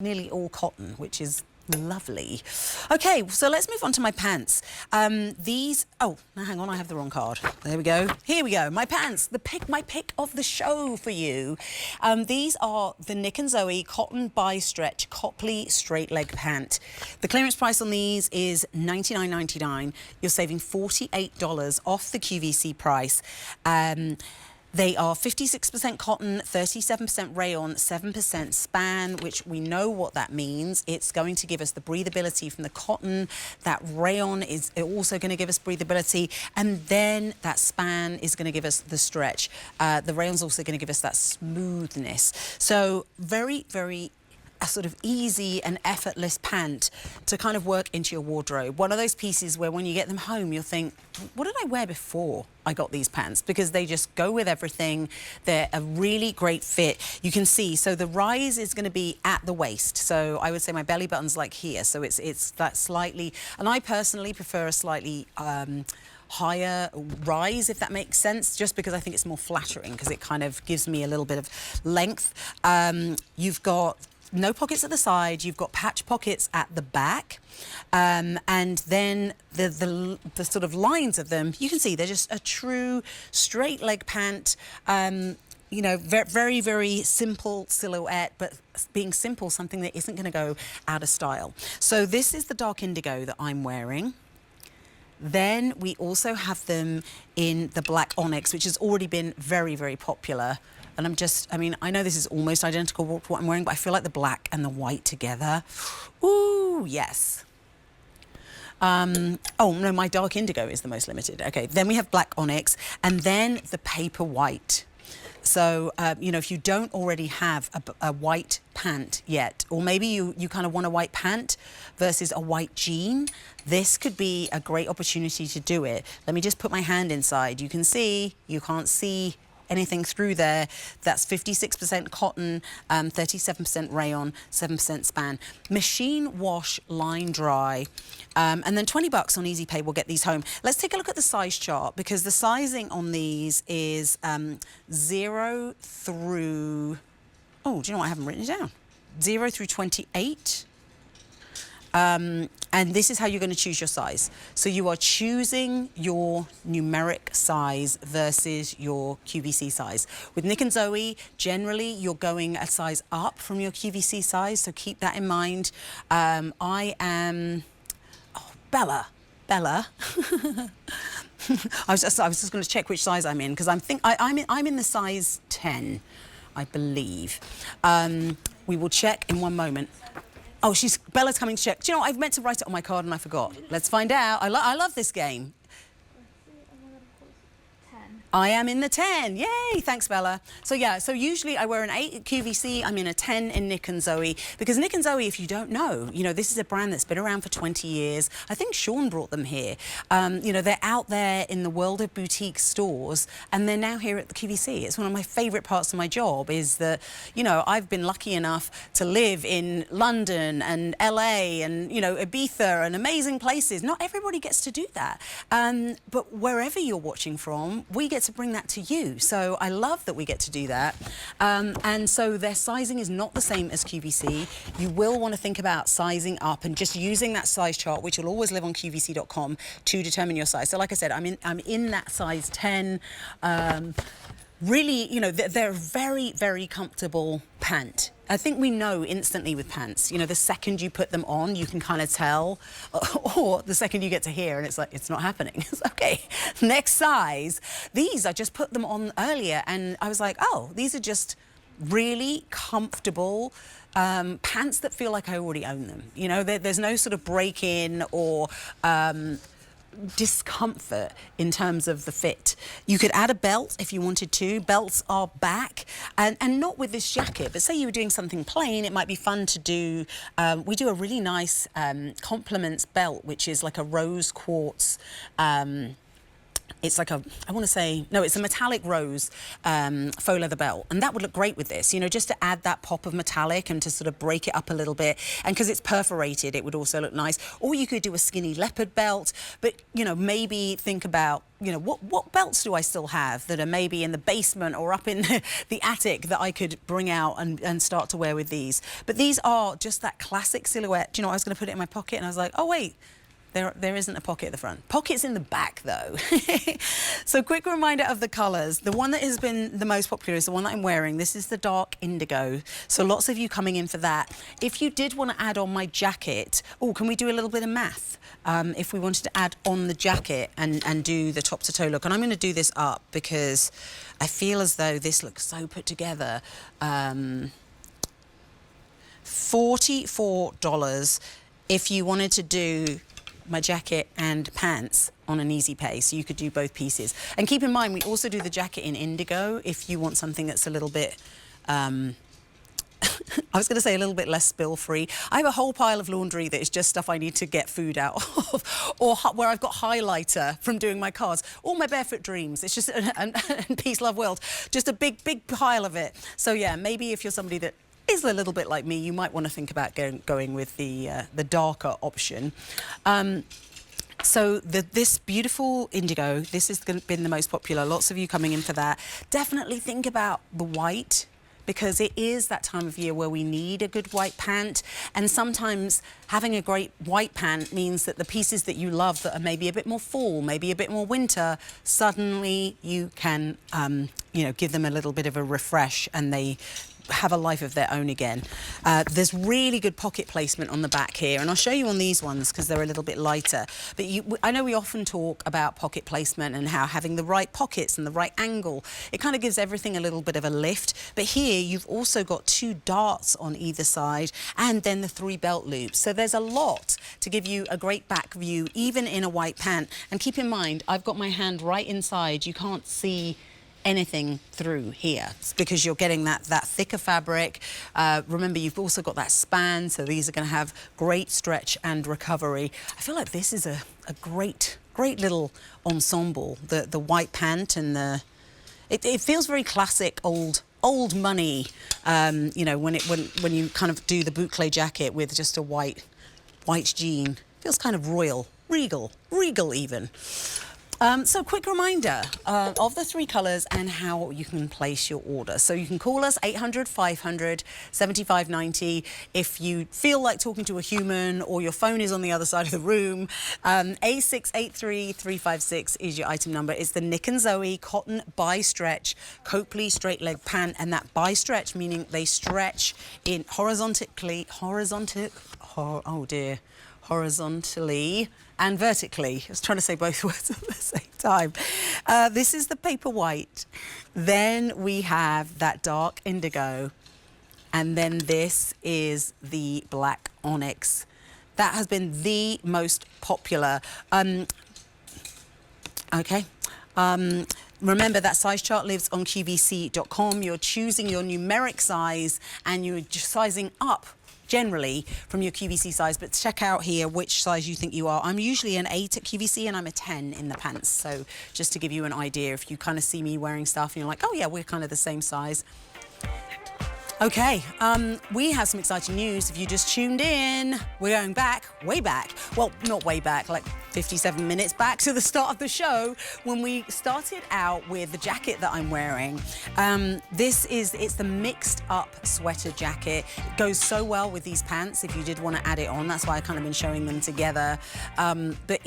nearly all cotton, which is lovely. Okay, so let's move on to my pants. These, oh, now hang on, I have the wrong card. There we go. Here we go. My pants, my pick of the show for you. These are the NIC+ZOE Cotton Bi-Stretch Copley Straight Leg Pant. The clearance price on these is $99.99. You're saving $48 off the QVC price. They are 56% cotton, 37% rayon, 7% span, which we know what that means. It's going to give us the breathability from the cotton. That rayon is also going to give us breathability. And then that span is going to give us the stretch. The rayon's also going to give us that smoothness. So very, very a sort of easy and effortless pant to kind of work into your wardrobe. One of those pieces where when you get them home, you'll think, what did I wear before I got these pants? Because they just go with everything. They're a really great fit. You can see, so the rise is going to be at the waist. So I would say my belly button's like here. So it's that slightly, and I personally prefer a slightly higher rise, if that makes sense, just because I think it's more flattering because it kind of gives me a little bit of length. You've got no pockets at the side, you've got patch pockets at the back, and then the sort of lines of them, you can see they're just a true straight leg pant. You know, very, very simple silhouette, but being simple, something that isn't going to go out of style. So this is the dark indigo that I'm wearing. Then we also have them in the black onyx, which has already been very, very popular. And I mean, I know this is almost identical to what I'm wearing, but I feel like the black and the white together. Ooh, yes. Oh, no, my dark indigo is the most limited. Okay, then we have black onyx, and then the paper white. So, you know, if you don't already have a white pant yet, or maybe you kind of want a white pant versus a white jean, this could be a great opportunity to do it. Let me just put my hand inside. You can see, you can't see anything through there. That's 56% cotton, 37% rayon, 7% span. Machine wash, line dry, and then $20 on Easy Pay will get these home. Let's take a look at the size chart, because the sizing on these is 0 through, oh, do you know what? I haven't written it down. 0 through 28. And this is how you're going to choose your size. So you are choosing your numeric size versus your QVC size. With NIC+ZOE, generally you're going a size up from your QVC size, so keep that in mind. I am, oh, Bella. I was just going to check which size I'm in, because I'm in the size 10, I believe. We will check in one moment. Oh, Bella's coming to check. Do you know what? I've meant to write it on my card and I forgot. Let's find out. I love this game. I am in the 10. Yay, thanks, Bella. So yeah, so usually I wear an 8 at QVC, I'm in a 10 in NIC+ZOE, because NIC+ZOE, if you don't know, you know, this is a brand that's been around for 20 years. I think Sean brought them here. You know, they're out there in the world of boutique stores, and they're now here at the QVC. It's one of my favorite parts of my job is that, you know, I've been lucky enough to live in London and LA and, you know, Ibiza and amazing places. Not everybody gets to do that. But wherever you're watching from, we get to bring that to you. So I love that we get to do that. And so their sizing is not the same as QVC. You will want to think about sizing up and just using that size chart, which will always live on QVC.com, to determine your size. So like I said, I'm in that size 10. Really, you know, they're very, very comfortable pant. I think we know instantly with pants, you know, the second you put them on, you can kind of tell, or the second you get to here and it's like, it's not happening. It's okay, next size. These, I just put them on earlier and I was like, oh, these are just really comfortable pants that feel like I already own them. You know, there's no sort of break-in or discomfort in terms of the fit. You could add a belt if you wanted to. Belts are back, and not with this jacket, but say you were doing something plain, it might be fun to do. We do a really nice compliments belt, which is like a rose quartz it's like a, I want to say, no, it's a metallic rose faux leather belt. And that would look great with this, you know, just to add that pop of metallic and to sort of break it up a little bit. And because it's perforated, it would also look nice. Or you could do a skinny leopard belt, but, you know, maybe think about, you know, what belts do I still have that are maybe in the basement or up in the attic that I could bring out and start to wear with these. But these are just that classic silhouette. Do you know, I was going to put it in my pocket and I was like, oh, wait. There isn't a pocket at the front. Pocket's in the back, though. So quick reminder of the colours. The one that has been the most popular is the one that I'm wearing. This is the dark indigo. So lots of you coming in for that. If you did want to add on my jacket, oh, can we do a little bit of math? If we wanted to add on the jacket and do the top to toe look. And I'm going to do this up because I feel as though this looks so put together. $44 if you wanted to do my jacket and pants on an easy pay, so you could do both pieces. And keep in mind, we also do the jacket in indigo if you want something that's a little bit, I was going to say a little bit less spill-free. I have a whole pile of laundry that is just stuff I need to get food out of, or where I've got highlighter from doing my cards. All my barefoot dreams. It's just, and peace, love, world. Just a big, big pile of it. So yeah, maybe if you're somebody that is a little bit like me, you might want to think about going with the darker option. So this beautiful indigo, this has been the most popular. Lots of you coming in for that. Definitely think about the white, because it is that time of year where we need a good white pant. And sometimes having a great white pant means that the pieces that you love that are maybe a bit more fall, maybe a bit more winter, suddenly you can, you know, give them a little bit of a refresh and they have a life of their own again. There's really good pocket placement on the back here, and I'll show you on these ones because they're a little bit lighter. But I know we often talk about pocket placement and how having the right pockets and the right angle, it kind of gives everything a little bit of a lift. But here you've also got 2 darts on either side and then the 3 belt loops. So there's a lot to give you a great back view, even in a white pant. And keep in mind, I've got my hand right inside. You can't see anything through here. It's because you're getting that thicker fabric. Remember, you've also got that span, so these are going to have great stretch and recovery. I feel like this is a great little ensemble. The white pant and it feels very classic, old money. You know, when you kind of do the boucle jacket with just a white jean, feels kind of royal, regal even. So quick reminder of the 3 colours and how you can place your order. So you can call us 800 500 7590 if you feel like talking to a human or your phone is on the other side of the room. A683356 is your item number. It's the NIC+ZOE cotton bi-stretch Copley straight leg pant, and that bi-stretch meaning they stretch in horizontally and vertically. I was trying to say both words at the same time. This is the paper white. Then we have that dark indigo. And then this is the black onyx. That has been the most popular. Okay. Remember that size chart lives on QVC.com. You're choosing your numeric size and you're just sizing up generally from your QVC size, but check out here which size you think you are. I'm usually an 8 at QVC and I'm a 10 in the pants. So just to give you an idea, if you kind of see me wearing stuff and you're like, oh yeah, we're kind of the same size. Okay, we have some exciting news. If you just tuned in, we're going back, way back. Well, not way back, like 57 minutes back to the start of the show when we started out with the jacket that I'm wearing. It's the mixed up sweater jacket. It goes so well with these pants if you did want to add it on. That's why I've kind of been showing them together. But